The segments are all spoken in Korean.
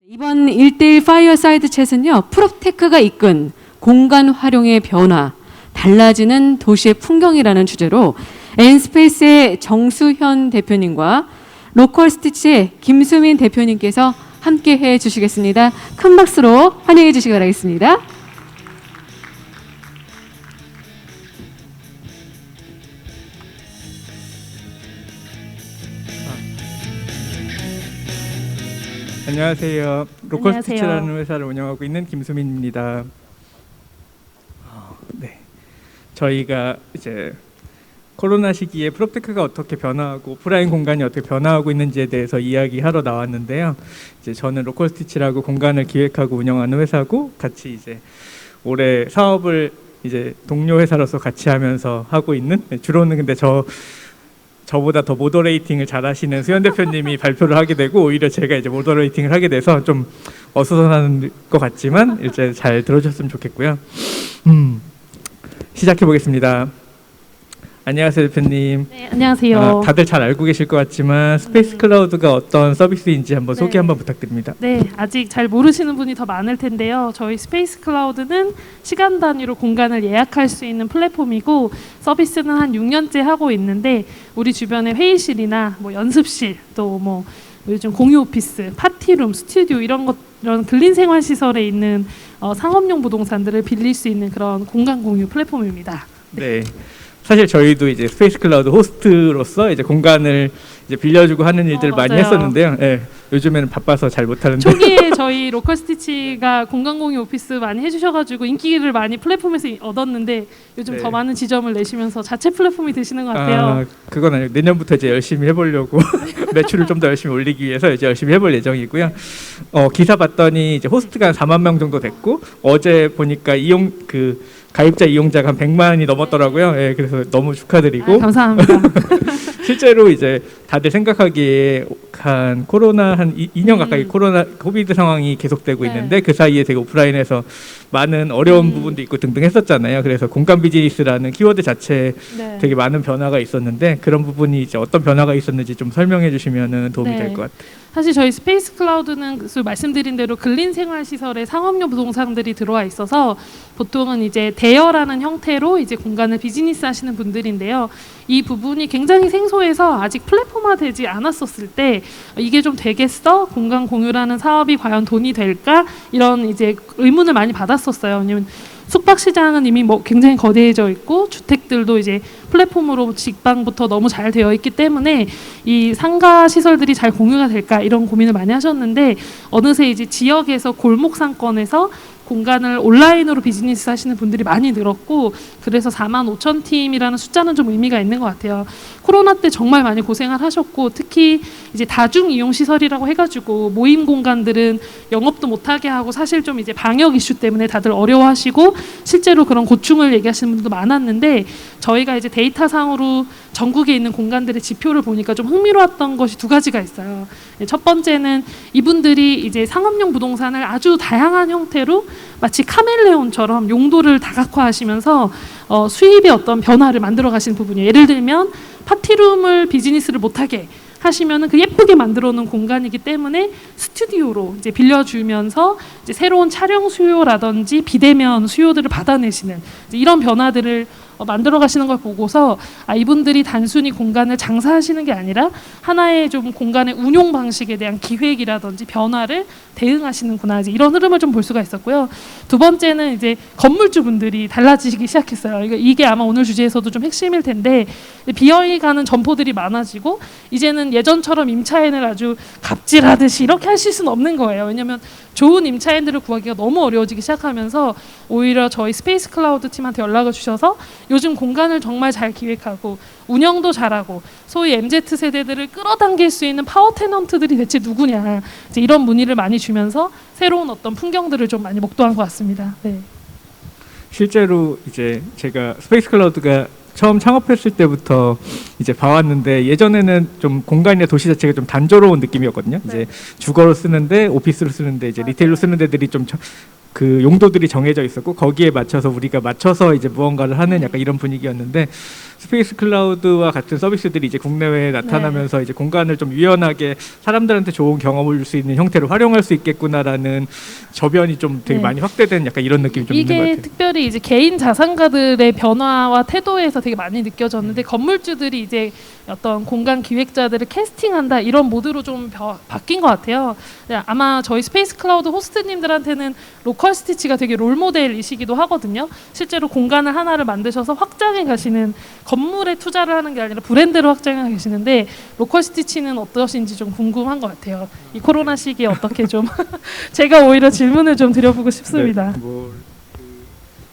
이번 1대1 파이어사이드 챗은요, 프롭테크가 이끈 공간 활용의 변화, 달라지는 도시의 풍경이라는 주제로 엔스페이스의 정수현 대표님과 로컬스티치의 김수민 대표님께서 함께 해 주시겠습니다. 큰 박수로 환영해 주시기 바라겠습니다. 안녕하세요. 로컬스티치라는 회사를 운영하고 있는 김수민입니다. 네, 저희가 이제 코로나 시기에 프롭테크가 어떻게 변화하고 오프라인 공간이 어떻게 변화하고 있는지에 대해서 이야기하러 나왔는데요. 이제 저는 로컬스티치라고 공간을 기획하고 운영하는 회사고, 같이 이제 올해 사업을 이제 동료 회사로서 같이 하면서 하고 있는, 주로는 근데 저보다 더 모더레이팅을 잘하시는 수현 대표님이 발표를 하게 되고, 오히려 제가 이제 모더레이팅을 하게 돼서 좀 어수선한 것 같지만 이제 잘 들어주셨으면 좋겠고요. 시작해 보겠습니다. 안녕하세요, 대표님. 네, 안녕하세요. 다들 잘 알고 계실 것 같지만 스페이스 클라우드가 어떤 서비스인지 한번 소개 한번 부탁드립니다. 네, 아직 잘 모르시는 분이 더 많을 텐데요. 저희 스페이스 클라우드는 시간 단위로 공간을 예약할 수 있는 플랫폼이고, 서비스는 한 6년째 하고 있는데, 우리 주변에 회의실이나 뭐 연습실, 또 뭐 요즘 공유 오피스, 파티룸, 스튜디오 이런 근린 생활 시설에 있는 상업용 부동산들을 빌릴 수 있는 그런 공간 공유 플랫폼입니다. 네. 사실 저희도 이제 스페이스 클라우드 호스트로서 이제 공간을 이제 빌려주고 하는 일들을 많이 맞아요. 했었는데요. 네, 요즘에는 바빠서 잘 못하는데. 초기에 저희 로컬스티치가 공간 공유 오피스 많이 해주셔가지고 인기를 많이 플랫폼에서 얻었는데, 요즘 네. 더 많은 지점을 내시면서 자체 플랫폼이 되시는 것 같아요. 그건 아니고 내년부터 이제 열심히 해보려고 매출을 좀 더 열심히 올리기 위해서 이제 열심히 해볼 예정이고요. 기사 봤더니 이제 호스트가 한 4만 명 정도 됐고, 어제 보니까 가입자 이용자가 한 100만이 넘었더라고요. 예, 그래서 너무 축하드리고. 감사합니다. 실제로 이제 다들 생각하기에 한 코로나 한 2년 가까이 코비드 상황이 계속되고 네. 있는데, 그 사이에 되게 오프라인에서 많은 어려운 부분도 있고 등등 했었잖아요. 그래서 공간 비즈니스라는 키워드 자체에 네. 되게 많은 변화가 있었는데, 그런 부분이 이제 어떤 변화가 있었는지 좀 설명해 주시면 도움이 네. 될 것 같아요. 사실 저희 스페이스 클라우드는 말씀드린 대로 근린 생활 시설에 상업용 부동산들이 들어와 있어서, 보통은 이제 대여라는 형태로 이제 공간을 비즈니스 하시는 분들인데요. 이 부분이 굉장히 생소해서 아직 플랫폼화되지 않았었을 때, 이게 좀 되겠어? 공간 공유라는 사업이 과연 돈이 될까? 이런 이제 의문을 많이 받았었어요. 왜냐면 숙박 시장은 이미 뭐 굉장히 거대해져 있고, 주택들도 이제 플랫폼으로 직방부터 너무 잘 되어 있기 때문에 이 상가 시설들이 잘 공유가 될까, 이런 고민을 많이 하셨는데, 어느새 이제 지역에서 골목 상권에서 공간을 온라인으로 비즈니스 하시는 분들이 많이 늘었고, 그래서 45,000팀이라는 숫자는 좀 의미가 있는 것 같아요. 코로나 때 정말 많이 고생을 하셨고, 특히 이제 다중 이용 시설이라고 해가지고 모임 공간들은 영업도 못하게 하고, 사실 좀 이제 방역 이슈 때문에 다들 어려워하시고 실제로 그런 고충을 얘기하시는 분들도 많았는데, 저희가 이제 데이터상으로 전국에 있는 공간들의 지표를 보니까 좀 흥미로웠던 것이 두 가지가 있어요. 첫 번째는 이분들이 이제 상업용 부동산을 아주 다양한 형태로 마치 카멜레온처럼 용도를 다각화하시면서 수입의 어떤 변화를 만들어 가시는 부분이에요. 예를 들면 파티룸을 비즈니스를 못하게 하시면은 그 예쁘게 만들어 놓은 공간이기 때문에 스튜디오로 이제 빌려주면서 이제 새로운 촬영 수요라든지 비대면 수요들을 받아내시는 이런 변화들을 만들어 가시는 걸 보고서, 이분들이 단순히 공간을 장사하시는 게 아니라 하나의 좀 공간의 운용 방식에 대한 기획이라든지 변화를 대응하시는구나, 이제 이런 흐름을 좀 볼 수가 있었고요. 두 번째는 이제 건물주분들이 달라지기 시작했어요. 이게 아마 오늘 주제에서도 좀 핵심일 텐데, 비어가는 점포들이 많아지고, 이제는 예전처럼 임차인을 아주 갑질하듯이 이렇게 하실 수는 없는 거예요. 왜냐하면 좋은 임차인들을 구하기가 너무 어려워지기 시작하면서, 오히려 저희 스페이스 클라우드 팀한테 연락을 주셔서 요즘 공간을 정말 잘 기획하고 운영도 잘하고 소위 MZ 세대들을 끌어당길 수 있는 파워 테넌트들이 대체 누구냐, 이제 이런 문의를 많이 주면서 새로운 어떤 풍경들을 좀 많이 목도한 것 같습니다. 네. 실제로 이제 제가 스페이스 클라우드가 처음 창업했을 때부터 이제 봐왔는데, 예전에는 좀 공간이나 도시 자체가 좀 단조로운 느낌이었거든요. 네. 이제 주거로 쓰는데, 오피스로 쓰는데, 이제 리테일로 쓰는 데들이 좀 그 용도들이 정해져 있었고, 거기에 맞춰서 우리가 맞춰서 이제 무언가를 하는 약간 이런 분위기였는데, 스페이스 클라우드와 같은 서비스들이 이제 국내외에 나타나면서 이제 공간을 좀 유연하게 사람들한테 좋은 경험을 줄 수 있는 형태로 활용할 수 있겠구나라는 저변이 좀 되게 많이 확대된 약간 이런 느낌이 좀 있는 것 이게 같아요. 특별히 이제 개인 자산가들의 변화와 태도에서 되게 많이 느껴졌는데 건물주들이 이제 어떤 공간 기획자들을 캐스팅한다 이런 모드로 좀 바뀐 것 같아요. 네, 아마 저희 스페이스 클라우드 호스트님들한테는 로컬 스티치가 되게 롤 모델이시기도 하거든요. 실제로 공간을 하나를 만드셔서 확장해 가시는, 건물에 투자를 하는 게 아니라 브랜드로 확장해 가시는데 로컬 스티치는 어떠신지 좀 궁금한 것 같아요. 이 코로나 시기에 어떻게 좀 제가 오히려 질문을 좀 드려보고 싶습니다. 네,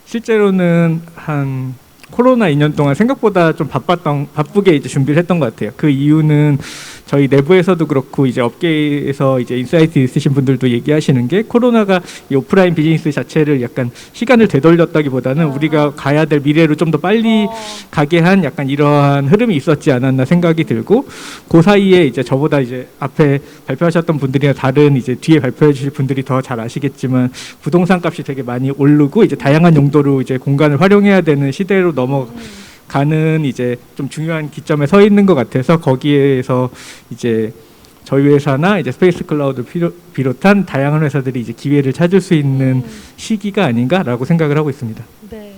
실제로는 한 코로나 2년 동안 생각보다 좀 바쁘게 이제 준비를 했던 것 같아요. 그 이유는 저희 내부에서도 그렇고 이제 업계에서 이제 인사이트 있으신 분들도 얘기하시는 게 코로나가 이 오프라인 비즈니스 자체를 약간 시간을 되돌렸다기보다는 우리가 가야 될 미래로 좀 더 빨리 가게 한 약간 이러한 흐름이 있었지 않았나 생각이 들고, 그 사이에 이제 저보다 이제 앞에 발표하셨던 분들이나 다른 이제 뒤에 발표해 주실 분들이 더 잘 아시겠지만 부동산 값이 되게 많이 오르고 이제 다양한 용도로 이제 공간을 활용해야 되는 시대로 넘어가는 이제 좀 중요한 기점에 서 있는 것 같아서, 거기에서 이제 저희 회사나 이제 스페이스 클라우드 비롯한 다양한 회사들이 이제 기회를 찾을 수 있는 시기가 아닌가라고 생각을 하고 있습니다. 네.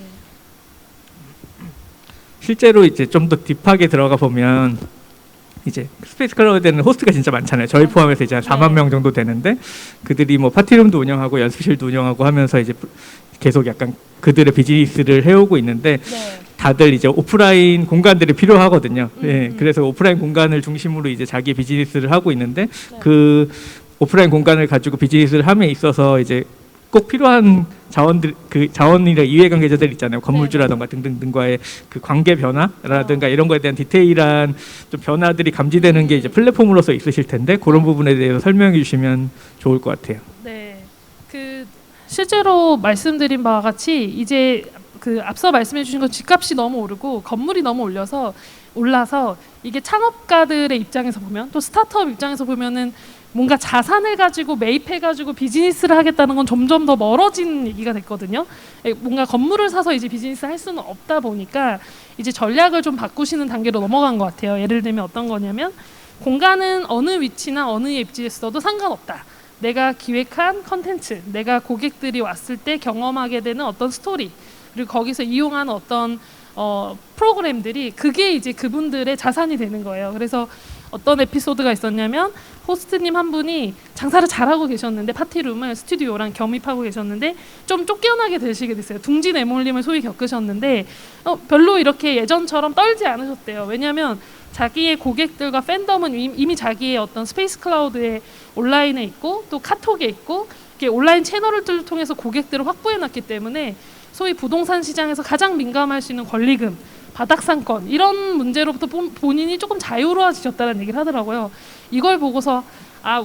실제로 이제 좀 더 딥하게 들어가 보면 이제 스페이스 클라우드에는 호스트가 진짜 많잖아요. 저희 포함해서 이제 한 4만 명 정도 되는데, 그들이 뭐 파티룸도 운영하고 연습실도 운영하고 하면서 이제 계속 약간 그들의 비즈니스를 해오고 있는데, 다들 이제 오프라인 공간들이 필요하거든요. 예, 그래서 오프라인 공간을 중심으로 이제 자기 비즈니스를 하고 있는데, 그 오프라인 공간을 가지고 비즈니스를 함에 있어서 이제 꼭 필요한 자원들, 그 자원이나 이해관계자들 있잖아요. 건물주라든가 등등등과의 그 관계 변화라든가 이런 거에 대한 디테일한 좀 변화들이 감지되는 게 이제 플랫폼으로서 있으실 텐데, 그런 부분에 대해서 설명해 주시면 좋을 것 같아요. 네. 그 실제로 말씀드린 바와 같이 이제 그 앞서 말씀해 주신 것, 집값이 너무 오르고 건물이 너무 올라서 이게 창업가들의 입장에서 보면, 또 스타트업 입장에서 보면은 뭔가 자산을 가지고 매입해가지고 비즈니스를 하겠다는 건 점점 더 멀어진 얘기가 됐거든요. 뭔가 건물을 사서 이제 비즈니스 할 수는 없다 보니까 이제 전략을 좀 바꾸시는 단계로 넘어간 것 같아요. 예를 들면 어떤 거냐면, 공간은 어느 위치나 어느 위치에 있어도 상관없다. 내가 기획한 컨텐츠, 내가 고객들이 왔을 때 경험하게 되는 어떤 스토리, 그리고 거기서 이용하는 어떤 프로그램들이, 그게 이제 그분들의 자산이 되는 거예요. 그래서 어떤 에피소드가 있었냐면, 호스트님 한 분이 장사를 잘하고 계셨는데 파티룸을 스튜디오랑 겸입하고 계셨는데 좀 쫓겨나게 되시게 됐어요. 둥지 내몰림을 소위 겪으셨는데 별로 이렇게 예전처럼 떨지 않으셨대요. 왜냐하면 자기의 고객들과 팬덤은 이미 자기의 어떤 스페이스 클라우드에 온라인에 있고, 또 카톡에 있고, 이렇게 온라인 채널을 통해서 고객들을 확보해 놨기 때문에 소위 부동산 시장에서 가장 민감할 수 있는 권리금, 바닥상권, 이런 문제로부터 본인이 조금 자유로워지셨다는 얘기를 하더라고요. 이걸 보고서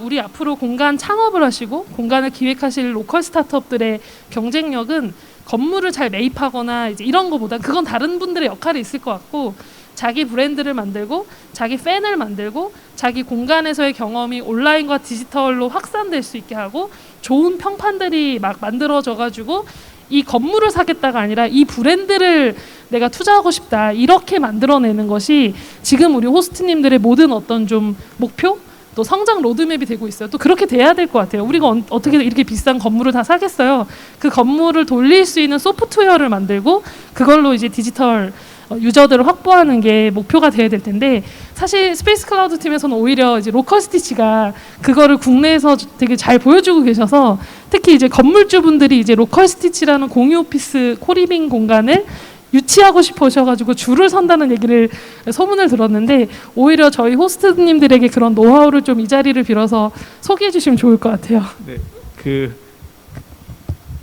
우리 앞으로 공간 창업을 하시고 공간을 기획하실 로컬 스타트업들의 경쟁력은 건물을 잘 매입하거나 이제 이런 거보다, 그건 다른 분들의 역할이 있을 것 같고, 자기 브랜드를 만들고 자기 팬을 만들고 자기 공간에서의 경험이 온라인과 디지털로 확산될 수 있게 하고, 좋은 평판들이 막 만들어져 가지고 이 건물을 사겠다가 아니라 이 브랜드를 내가 투자하고 싶다, 이렇게 만들어내는 것이 지금 우리 호스트님들의 모든 어떤 좀 목표, 또 성장 로드맵이 되고 있어요. 또 그렇게 돼야 될 것 같아요. 우리가 어떻게 이렇게 비싼 건물을 다 사겠어요. 그 건물을 돌릴 수 있는 소프트웨어를 만들고 그걸로 이제 디지털 유저들을 확보하는 게 목표가 돼야 될 텐데, 사실 스페이스 클라우드 팀에서는 오히려 이제 로컬 스티치가 그거를 국내에서 되게 잘 보여주고 계셔서, 특히 이제 건물주분들이 이제 로컬 스티치라는 공유 오피스 코리빙 공간을 유치하고 싶으셔가지고 줄을 선다는 얘기를 소문을 들었는데, 오히려 저희 호스트님들에게 그런 노하우를 좀 이 자리를 빌어서 소개해 주시면 좋을 것 같아요. 네, 그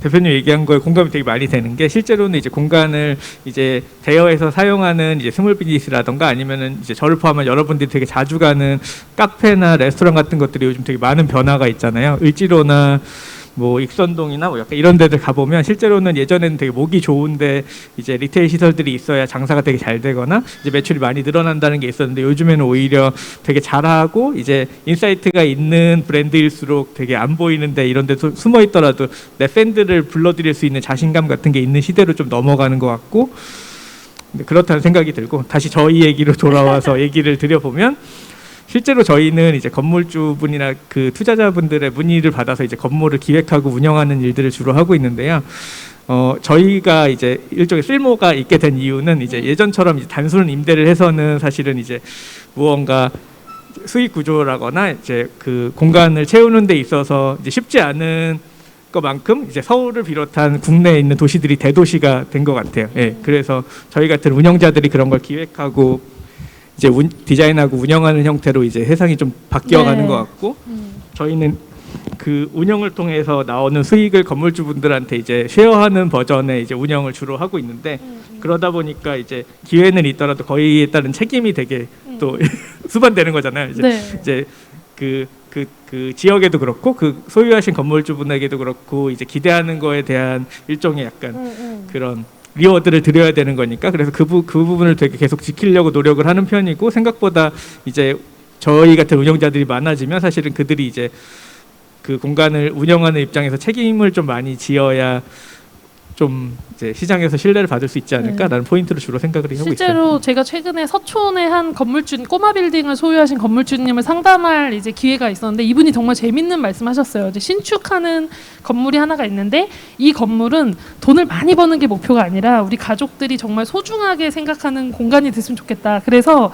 대표님 얘기한 거에 공감이 되게 많이 되는 게, 실제로는 이제 공간을 이제 대여해서 사용하는 이제 스몰 비즈니스라던가 아니면은 이제 저를 포함한 여러분들이 되게 자주 가는 카페나 레스토랑 같은 것들이 요즘 되게 많은 변화가 있잖아요. 을지로나 뭐 익선동이나 뭐 약간 이런 데들 가보면 실제로는 예전에는 되게 목이 좋은데 이제 리테일 시설들이 있어야 장사가 되게 잘 되거나 이제 매출이 많이 늘어난다는 게 있었는데, 요즘에는 오히려 되게 잘하고 이제 인사이트가 있는 브랜드일수록 되게 안 보이는데 이런 데 숨어 있더라도 내 팬들을 불러들일 수 있는 자신감 같은 게 있는 시대로 좀 넘어가는 것 같고, 그렇다는 생각이 들고 다시 저희 얘기로 돌아와서 얘기를 드려보면 실제로 저희는 이제 건물주분이나 그 투자자분들의 문의를 받아서 이제 건물을 기획하고 운영하는 일들을 주로 하고 있는데요. 저희가 이제 일종의 쓸모가 있게 된 이유는 이제 예전처럼 이제 단순 임대를 해서는 사실은 이제 무언가 수익 구조라거나 이제 그 공간을 채우는 데 있어서 이제 쉽지 않은 것만큼 이제 서울을 비롯한 국내에 있는 도시들이 대도시가 된 것 같아요. 예, 그래서 저희 같은 운영자들이 그런 걸 기획하고 이제 디자인하고 운영하는 형태로 이제 세상이 좀 바뀌어가는 네. 것 같고 저희는 그 운영을 통해서 나오는 수익을 건물주분들한테 이제 쉐어하는 버전의 이제 운영을 주로 하고 있는데 그러다 보니까 이제 기회는 있더라도 거기에 따른 책임이 되게 또 수반되는 거잖아요. 이제, 네. 이제 그 지역에도 그렇고 그 소유하신 건물주분에게도 그렇고 이제 기대하는 거에 대한 일종의 약간 그런 리워드를 드려야 되는 거니까 그래서 그 부분을 되게 계속 지키려고 노력을 하는 편이고 생각보다 이제 저희 같은 운영자들이 많아지면 사실은 그들이 이제 그 공간을 운영하는 입장에서 책임을 좀 많이 지어야 좀 이제 시장에서 신뢰를 받을 수 있지 않을까라는 포인트를 주로 생각을 하고 있어요. 실제로 제가 최근에 서촌의 한 건물주 꼬마 빌딩을 소유하신 건물주님을 상담할 이제 기회가 있었는데 이분이 정말 재밌는 말씀하셨어요. 이제 신축하는 건물이 하나가 있는데 이 건물은 돈을 많이 버는 게 목표가 아니라 우리 가족들이 정말 소중하게 생각하는 공간이 됐으면 좋겠다. 그래서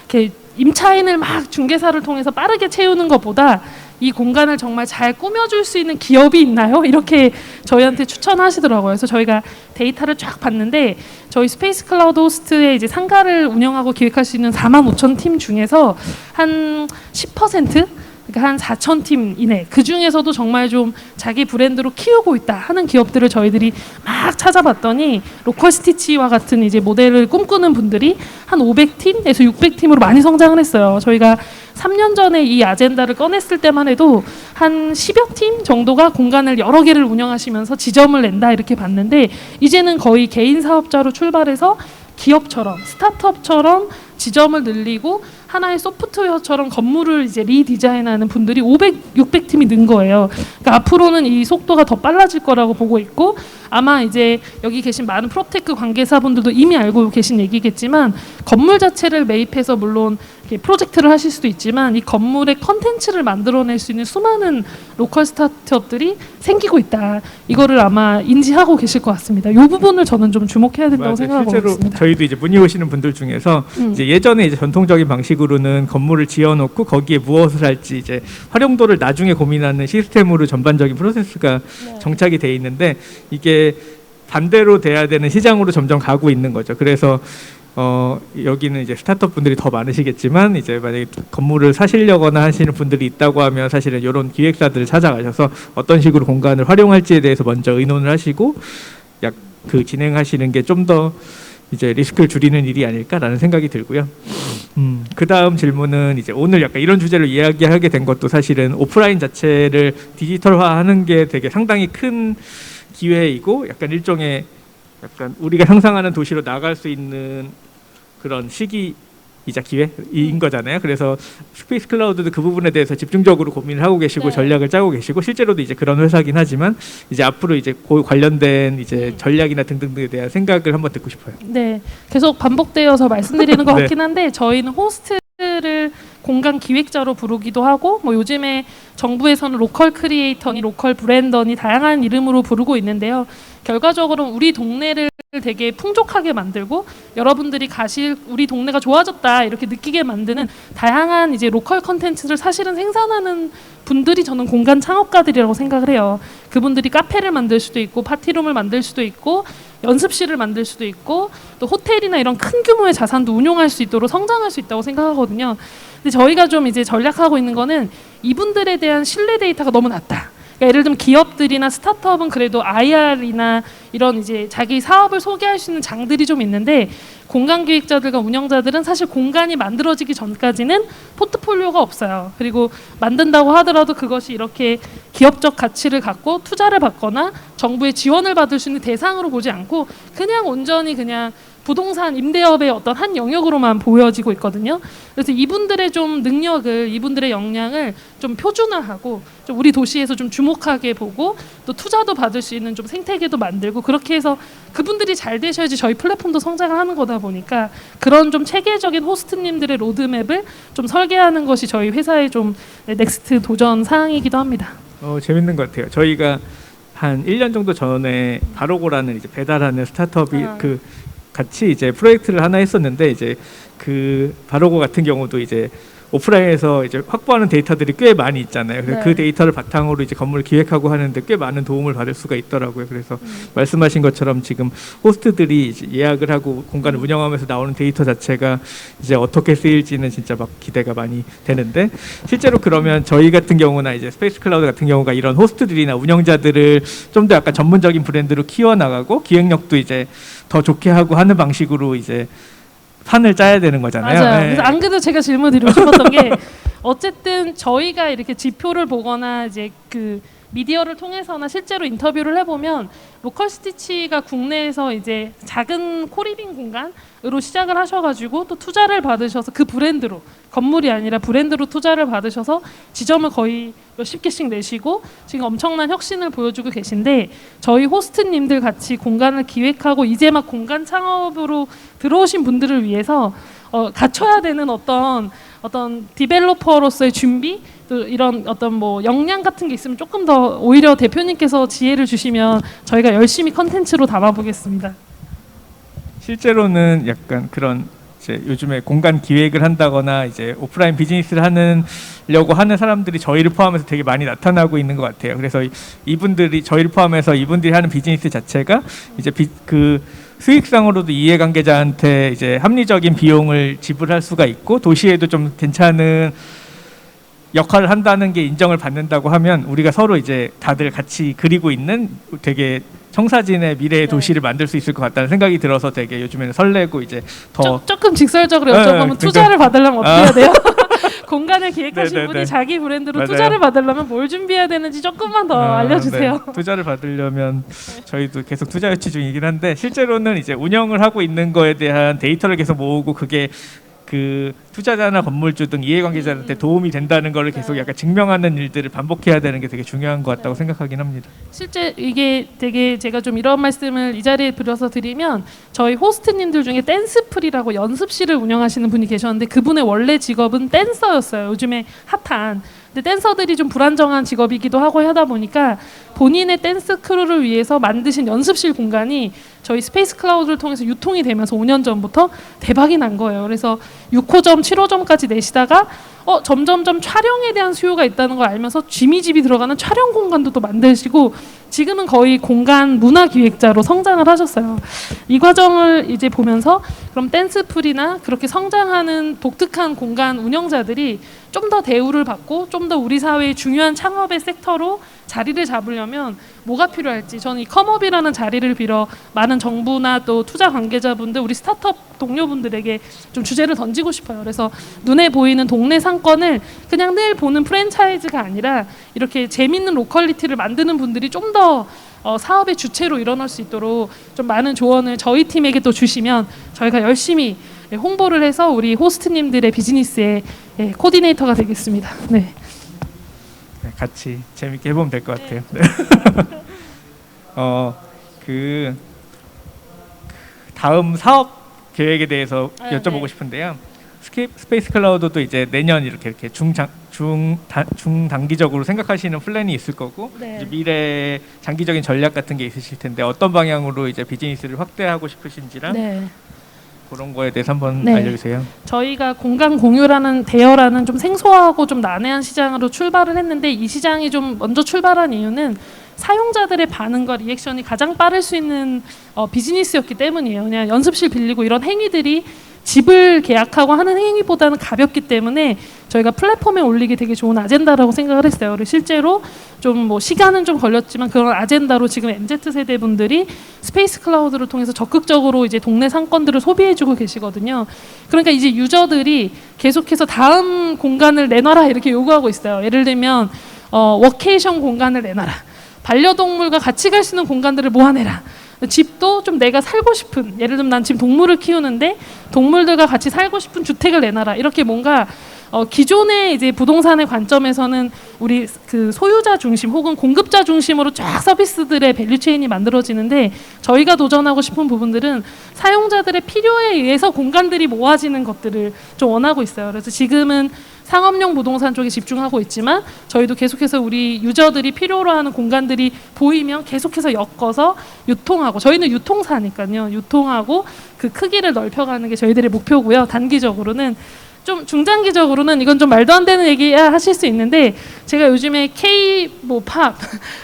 이렇게 임차인을 막 중개사를 통해서 빠르게 채우는 것보다 이 공간을 정말 잘 꾸며줄 수 있는 기업이 있나요? 이렇게 저희한테 추천하시더라고요. 그래서 저희가 데이터를 쫙 봤는데 저희 스페이스 클라우드 호스트의 이제 상가를 운영하고 기획할 수 있는 45,000 팀 중에서 한 10%? 그러니까 한 4,000팀 이내 그 중에서도 정말 좀 자기 브랜드로 키우고 있다 하는 기업들을 저희들이 막 찾아봤더니 로컬 스티치와 같은 이제 모델을 꿈꾸는 분들이 한 500팀에서 600팀으로 많이 성장을 했어요. 저희가 3년 전에 이 아젠다를 꺼냈을 때만 해도 한 10여 팀 정도가 공간을 여러 개를 운영하시면서 지점을 낸다 이렇게 봤는데 이제는 거의 개인 사업자로 출발해서 기업처럼 스타트업처럼 지점을 늘리고 하나의 소프트웨어처럼 건물을 이제 리디자인하는 분들이 500, 600팀이 는 거예요. 그러니까 앞으로는 이 속도가 더 빨라질 거라고 보고 있고 아마 이제 여기 계신 많은 프로테크 관계사분들도 이미 알고 계신 얘기겠지만 건물 자체를 매입해서 물론 이렇게 프로젝트를 하실 수도 있지만 이 건물의 컨텐츠를 만들어낼 수 있는 수많은 로컬 스타트업들이 생기고 있다. 이거를 아마 인지하고 계실 것 같습니다. 이 부분을 저는 좀 주목해야 된다고 맞아요. 생각하고 실제로 있습니다. 저희도 이제 문의 오시는 분들 중에서 이제 예전에 이제 전통적인 방식으로는 건물을 지어놓고 거기에 무엇을 할지 이제 활용도를 나중에 고민하는 시스템으로 전반적인 프로세스가 정착이 돼 있는데 이게 반대로 돼야 되는 시장으로 점점 가고 있는 거죠. 그래서 여기는 이제 스타트업 분들이 더 많으시겠지만 이제 만약에 건물을 사시려거나 하시는 분들이 있다고 하면 사실은 이런 기획사들을 찾아가셔서 어떤 식으로 공간을 활용할지에 대해서 먼저 의논을 하시고 약 그 진행하시는 게 좀 더 이제 리스크를 줄이는 일이 아닐까라는 생각이 들고요. 그 다음 질문은 이제 오늘 약간 이런 주제로 이야기하게 된 것도 사실은 오프라인 자체를 디지털화하는 게 되게 상당히 큰 기회이고 약간 일종의 약간 우리가 상상하는 도시로 나갈 수 있는 그런 시기이자 기회인 거잖아요. 그래서 스페이스 클라우드도 그 부분에 대해서 집중적으로 고민을 하고 계시고 전략을 짜고 계시고 실제로도 이제 그런 회사긴 하지만 이제 앞으로 이제 그 관련된 이제 전략이나 등등에 대한 생각을 한번 듣고 싶어요. 네, 계속 반복되어서 말씀드리는 것 네. 같긴 한데 저희는 호스트를 공간 기획자로 부르기도 하고 뭐 요즘에 정부에서는 로컬 크리에이터니 로컬 브랜더니 다양한 이름으로 부르고 있는데요. 결과적으로 우리 동네를 되게 풍족하게 만들고 여러분들이 가실 우리 동네가 좋아졌다 이렇게 느끼게 만드는 다양한 이제 로컬 컨텐츠를 사실은 생산하는 분들이 저는 공간 창업가들이라고 생각을 해요. 그분들이 카페를 만들 수도 있고 파티룸을 만들 수도 있고 연습실을 만들 수도 있고 또 호텔이나 이런 큰 규모의 자산도 운용할 수 있도록 성장할 수 있다고 생각하거든요. 근데 저희가 좀 이제 전략하고 있는 거는 이분들에 대한 신뢰 데이터가 너무 낮다. 그러니까 예를 들면 기업들이나 스타트업은 그래도 IR이나 이런 이제 자기 사업을 소개할 수 있는 장들이 좀 있는데 공간 기획자들과 운영자들은 사실 공간이 만들어지기 전까지는 포트폴리오가 없어요. 그리고 만든다고 하더라도 그것이 이렇게 기업적 가치를 갖고 투자를 받거나 정부의 지원을 받을 수 있는 대상으로 보지 않고 그냥 온전히 그냥 부동산 임대업의 어떤 한 영역으로만 보여지고 있거든요. 그래서 이분들의 좀 능력을, 이분들의 역량을 좀 표준화하고 좀 우리 도시에서 좀 주목하게 보고 또 투자도 받을 수 있는 좀 생태계도 만들고 그렇게 해서 그분들이 잘 되셔야지 저희 플랫폼도 성장을 하는 거다 보니까 그런 좀 체계적인 호스트님들의 로드맵을 좀 설계하는 것이 저희 회사의 좀 넥스트 도전 사항이기도 합니다. 재밌는 것 같아요. 저희가 한 1년 정도 전에 바로고라는 이제 배달하는 스타트업이 같이 이제 프로젝트를 하나 했었는데 이제 그 바로고 같은 경우도 이제 오프라인에서 이제 확보하는 데이터들이 꽤 많이 있잖아요. 그래서 네. 그 데이터를 바탕으로 이제 건물을 기획하고 하는데 꽤 많은 도움을 받을 수가 있더라고요. 그래서 말씀하신 것처럼 지금 호스트들이 이제 예약을 하고 공간을 운영하면서 나오는 데이터 자체가 이제 어떻게 쓰일지는 진짜 막 기대가 많이 되는데 실제로 그러면 저희 같은 경우나 이제 스페이스 클라우드 같은 경우가 이런 호스트들이나 운영자들을 좀 더 약간 전문적인 브랜드로 키워나가고 기획력도 이제 더 좋게 하고 하는 방식으로 이제 판을 짜야 되는 거잖아요. 맞아요. 네. 그래서 안 그래도 제가 질문 드리고 싶었던 게 어쨌든 저희가 이렇게 지표를 보거나 이제 그 미디어를 통해서나 실제로 인터뷰를 해보면 로컬 스티치가 국내에서 이제 작은 코리빙 공간으로 시작을 하셔가지고 또 투자를 받으셔서 그 브랜드로 건물이 아니라 브랜드로 투자를 받으셔서 지점을 거의 몇십 개씩 내시고 지금 엄청난 혁신을 보여주고 계신데 저희 호스트님들 같이 공간을 기획하고 이제 막 공간 창업으로 들어오신 분들을 위해서 갖춰야 되는 어떤 디벨로퍼로서의 준비 또 이런 어떤 뭐 역량 같은 게 있으면 조금 더 오히려 대표님께서 지혜를 주시면 저희가 열심히 컨텐츠로 담아보겠습니다. 실제로는 약간 그런 이제 요즘에 공간 기획을 한다거나 이제 오프라인 비즈니스를 하려고 하는 사람들이 저희를 포함해서 되게 많이 나타나고 있는 것 같아요. 그래서 이분들이 저희를 포함해서 이분들이 하는 비즈니스 자체가 이제 그 수익상으로도 이해관계자한테 이제 합리적인 비용을 지불할 수가 있고 도시에도 좀 괜찮은 역할을 한다는 게 인정을 받는다고 하면 우리가 서로 이제 다들 같이 그리고 있는 되게 청사진의 미래의 도시를 만들 수 있을 것 같다는 생각이 들어서 되게 요즘에는 설레고 이제 더 조금 직설적으로 여쭤보면 투자를 받으려면 어떻게 해야 돼요? 공간을 기획하신 네네네. 분이 자기 브랜드로 맞아요. 투자를 받으려면 뭘 준비해야 되는지 조금만 더 알려주세요. 네. 투자를 받으려면 저희도 계속 투자 유치 중이긴 한데 실제로는 이제 운영을 하고 있는 거에 대한 데이터를 계속 모으고 그게 그 투자자나 건물주 등 이해관계자한테 도움이 된다는 걸 계속 약간 증명하는 일들을 반복해야 되는 게 되게 중요한 것 같다고 생각하긴 합니다. 실제 이게 되게 제가 좀 이런 말씀을 이 자리에 들어서 드리면 저희 호스트님들 중에 댄스풀이라고 연습실을 운영하시는 분이 계셨는데 그분의 원래 직업은 댄서였어요. 요즘에 핫한. 근데 댄서들이 좀 불안정한 직업이기도 하고 하다 보니까 본인의 댄스 크루를 위해서 만드신 연습실 공간이 저희 스페이스 클라우드를 통해서 유통이 되면서 5년 전부터 대박이 난 거예요. 그래서 6호점, 7호점까지 내시다가 점점점 촬영에 대한 수요가 있다는 걸 알면서 지미집이 들어가는 촬영 공간도 또 만드시고 지금은 거의 공간 문화 기획자로 성장을 하셨어요. 이 과정을 이제 보면서 그럼 댄스풀이나 그렇게 성장하는 독특한 공간 운영자들이 좀 더 대우를 받고 좀 더 우리 사회의 중요한 창업의 섹터로 자리를 잡으려면 뭐가 필요할지 저는 이 컴업이라는 자리를 빌어 많은 정부나 또 투자 관계자분들 우리 스타트업 동료분들에게 좀 주제를 던지고 싶어요. 그래서 눈에 보이는 동네 상권을 그냥 늘 보는 프랜차이즈가 아니라 이렇게 재밌는 로컬리티를 만드는 분들이 좀 더 사업의 주체로 일어날 수 있도록 좀 많은 조언을 저희 팀에게 또 주시면 저희가 열심히 홍보를 해서 우리 호스트님들의 비즈니스의 코디네이터가 되겠습니다. 네. 같이 재밌게 해보면 될 것 같아요. 네. 그 다음 사업 계획에 대해서 여쭤보고 네. 싶은데요. 스페이스 클라우드도 이제 내년 이렇게 중단기적으로 생각하시는 플랜이 있을 거고 네. 이제 미래 장기적인 전략 같은 게 있으실 텐데 어떤 방향으로 이제 비즈니스를 확대하고 싶으신지랑 네. 그런 거에 대해서 한번 네. 알려주세요. 저희가 공간 공유라는 대여라는 좀 생소하고 좀 난해한 시장으로 출발을 했는데 이 시장이 좀 먼저 출발한 이유는 사용자들의 반응과 리액션이 가장 빠를 수 있는 비즈니스였기 때문이에요. 그냥 연습실 빌리고 이런 행위들이 집을 계약하고 하는 행위보다는 가볍기 때문에 저희가 플랫폼에 올리기 되게 좋은 아젠다라고 생각을 했어요. 그리고 실제로 좀 뭐 시간은 좀 걸렸지만 그런 아젠다로 지금 MZ 세대 분들이 스페이스 클라우드를 통해서 적극적으로 이제 동네 상권들을 소비해주고 계시거든요. 그러니까 이제 유저들이 계속해서 다음 공간을 내놔라 이렇게 요구하고 있어요. 예를 들면 워케이션 공간을 내놔라. 반려동물과 같이 갈 수 있는 공간들을 모아내라. 집도 좀 내가 살고 싶은, 예를 들면 난 지금 동물을 키우는데 동물들과 같이 살고 싶은 주택을 내놔라. 이렇게 뭔가 기존의 이제 부동산의 관점에서는 우리 그 소유자 중심 혹은 공급자 중심으로 쫙 서비스들의 밸류 체인이 만들어지는데, 저희가 도전하고 싶은 부분들은 사용자들의 필요에 의해서 공간들이 모아지는 것들을 좀 원하고 있어요. 그래서 지금은 상업용 부동산 쪽에 집중하고 있지만 저희도 계속해서 우리 유저들이 필요로 하는 공간들이 보이면 계속해서 엮어서 유통하고, 저희는 유통사니까요. 유통하고 그 크기를 넓혀가는 게 저희들의 목표고요. 단기적으로는. 좀 중장기적으로는 이건 좀 말도 안 되는 얘기 하실 수 있는데, 제가 요즘에 K 뭐 팝,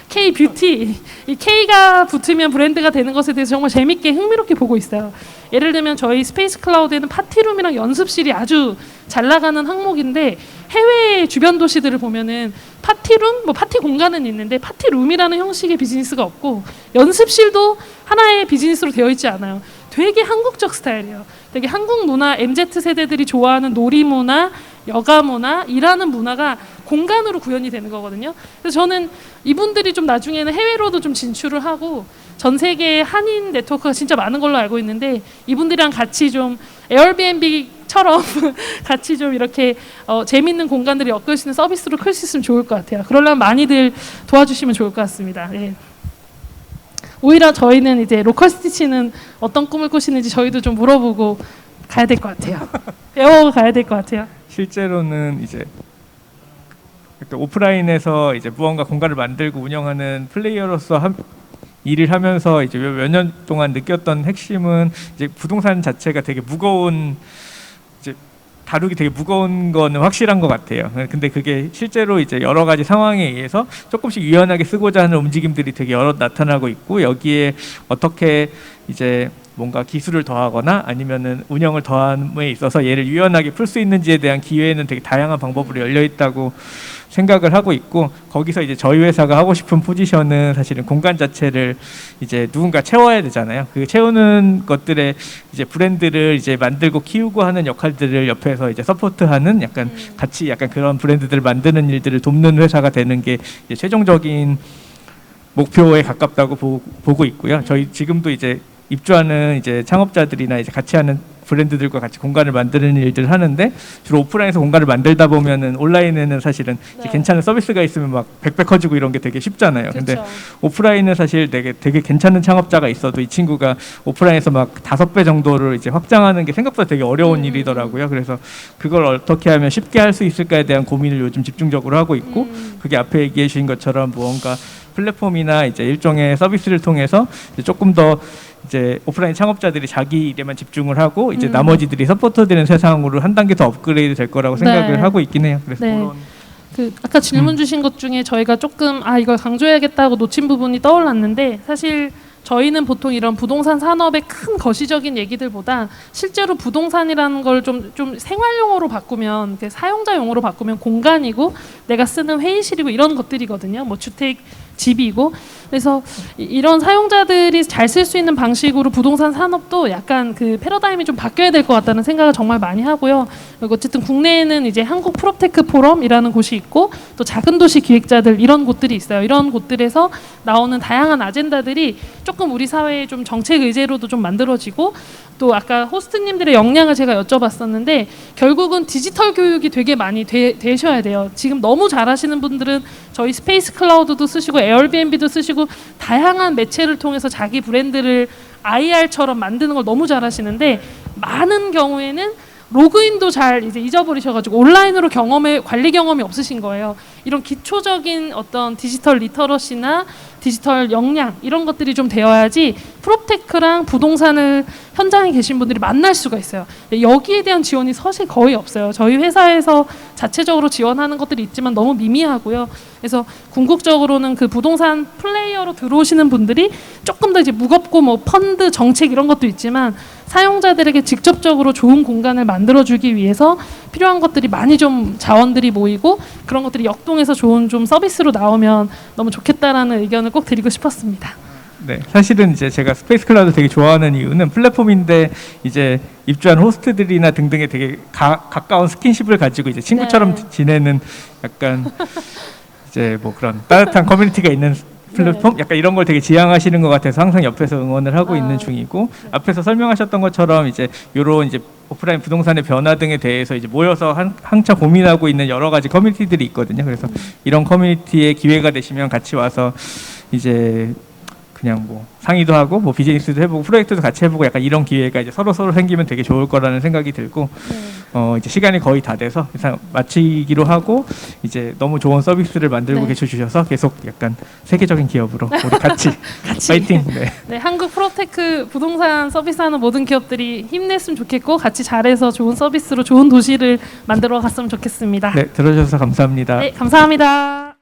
K 뷰티, 이 K가 붙으면 브랜드가 되는 것에 대해서 정말 재밌게 흥미롭게 보고 있어요. 예를 들면 저희 스페이스 클라우드에는 파티룸이랑 연습실이 아주 잘 나가는 항목인데, 해외 주변 도시들을 보면은 파티룸, 뭐 파티 공간은 있는데 파티룸이라는 형식의 비즈니스가 없고 연습실도 하나의 비즈니스로 되어 있지 않아요. 되게 한국적 스타일이에요. 되게 한국 문화, MZ 세대들이 좋아하는 놀이 문화, 여가 문화, 일하는 문화가 공간으로 구현이 되는 거거든요. 그래서 저는 이분들이 좀 나중에는 해외로도 좀 진출을 하고, 전 세계에 한인 네트워크가 진짜 많은 걸로 알고 있는데 이분들이랑 같이 좀 에어비앤비처럼 같이 좀 이렇게 재밌는 공간들을 엮을 수 있는 서비스로 클 수 있으면 좋을 것 같아요. 그러려면 많이들 도와주시면 좋을 것 같습니다. 예. 오히려 저희는 이제 로컬 스티치는 어떤 꿈을 꾸시는지 저희도 좀 물어보고 가야 될 것 같아요. 배워 가야 될 것 같아요. 실제로는 이제 오프라인에서 이제 무언가 공간을 만들고 운영하는 플레이어로서 일을 하면서 이제 몇 년 동안 느꼈던 핵심은, 이제 부동산 자체가 되게 무거운, 이제 다루기 되게 무거운 거는 확실한 것 같아요. 근데 그게 실제로 이제 여러 가지 상황에 의해서 조금씩 유연하게 쓰고자 하는 움직임들이 되게 여러 나타나고 있고, 여기에 어떻게 이제 뭔가 기술을 더하거나 아니면은 운영을 더함에 있어서 얘를 유연하게 풀 수 있는지에 대한 기회는 되게 다양한 방법으로 열려 있다고 생각을 하고 있고, 거기서 이제 저희 회사가 하고 싶은 포지션은 사실은 공간 자체를 이제 누군가 채워야 되잖아요. 그 채우는 것들의 이제 브랜드를 이제 만들고 키우고 하는 역할들을 옆에서 이제 서포트하는, 약간 같이 약간 그런 브랜드들을 만드는 일들을 돕는 회사가 되는 게 이제 최종적인 목표에 가깝다고 보고 있고요. 저희 지금도 이제 입주하는 이제 창업자들이나 이제 같이 하는 브랜드들과 같이 공간을 만드는 일들을 하는데, 주로 오프라인에서 공간을 만들다 보면은 온라인에는 사실은 이제 괜찮은 서비스가 있으면 막 백배 커지고 이런 게 되게 쉽잖아요. 근데 오프라인은 사실 되게 괜찮은 창업자가 있어도 이 친구가 오프라인에서 막 5배 정도를 이제 확장하는 게 생각보다 되게 어려운 일이더라고요. 그래서 그걸 어떻게 하면 쉽게 할 수 있을까에 대한 고민을 요즘 집중적으로 하고 있고, 그게 앞에 얘기해 주신 것처럼 무언가 플랫폼이나 이제 일종의 서비스를 통해서 이제 조금 더 이제 오프라인 창업자들이 자기 일에만 집중을 하고 이제 나머지들이 서포터되는 세상으로 한 단계 더 업그레이드 될 거라고 생각을 하고 있긴 해요. 그래서 네. 그런 그 아까 질문 주신 것 중에 저희가 조금 이걸 강조해야겠다고 놓친 부분이 떠올랐는데, 사실 저희는 보통 이런 부동산 산업의 큰 거시적인 얘기들보다 실제로 부동산이라는 걸 좀 생활용어로 바꾸면, 사용자 용어로 바꾸면 공간이고 내가 쓰는 회의실이고 이런 것들이거든요. 뭐 주택, 집이고. 그래서 이런 사용자들이 잘 쓸 수 있는 방식으로 부동산 산업도 약간 그 패러다임이 좀 바뀌어야 될 것 같다는 생각을 정말 많이 하고요. 그리고 어쨌든 국내에는 이제 한국 프롭테크 포럼이라는 곳이 있고, 또 작은 도시 기획자들 이런 곳들이 있어요. 이런 곳들에서 나오는 다양한 아젠다들이 조금 우리 사회의 좀 정책 의제로도 좀 만들어지고, 또 아까 호스트님들의 역량을 제가 여쭤봤었는데 결국은 디지털 교육이 되게 많이 되셔야 돼요. 지금 너무 잘하시는 분들은 저희 스페이스 클라우드도 쓰시고 에어비앤비도 쓰시고 다양한 매체를 통해서 자기 브랜드를 IR처럼 만드는 걸 너무 잘하시는데, 많은 경우에는 로그인도 잘 이제 잊어버리셔가지고 온라인으로 관리 경험이 없으신 거예요. 이런 기초적인 어떤 디지털 리터러시나 디지털 역량 이런 것들이 좀 되어야지 프롭테크랑 부동산을 현장에 계신 분들이 만날 수가 있어요. 여기에 대한 지원이 사실 거의 없어요. 저희 회사에서 자체적으로 지원하는 것들이 있지만 너무 미미하고요. 그래서 궁극적으로는 그 부동산 플레이어로 들어오시는 분들이 조금 더 이제 무겁고 뭐 펀드 정책 이런 것도 있지만 사용자들에게 직접적으로 좋은 공간을 만들어주기 위해서 필요한 것들이 많이 좀 자원들이 모이고 그런 것들이 역동해서 좋은 좀 서비스로 나오면 너무 좋겠다라는 의견을 꼭 드리고 싶었습니다. 네, 사실은 이제 제가 스페이스 클라우드 되게 좋아하는 이유는 플랫폼인데 이제 입주한 호스트들이나 등등에 되게 가까운 스킨십을 가지고 이제 친구처럼 지내는 약간 이제 뭐 그런 따뜻한 커뮤니티가 있는 플랫폼 약간 이런 걸 되게 지향하시는 것 같아서 항상 옆에서 응원을 하고 아, 있는 중이고 앞에서 설명하셨던 것처럼 이제 요런 이제 오프라인 부동산의 변화 등에 대해서 이제 모여서 한차 고민하고 있는 여러 가지 커뮤니티들이 있거든요. 그래서 이런 커뮤니티에 기회가 되시면 같이 와서 이제 그냥 뭐 상의도 하고 뭐 비즈니스도 해보고 프로젝트도 같이 해보고 약간 이런 기회가 이제 서로 생기면 되게 좋을 거라는 생각이 들고 이제 시간이 거의 다 돼서 이상 마치기로 하고 이제 너무 좋은 서비스를 만들고 계셔주셔서 계속 약간 세계적인 기업으로 우리 같이 파이팅. 네. 네, 한국 프로테크 부동산 서비스하는 모든 기업들이 힘냈으면 좋겠고 같이 잘해서 좋은 서비스로 좋은 도시를 만들어 갔으면 좋겠습니다. 네, 들어주셔서 감사합니다. 네, 감사합니다.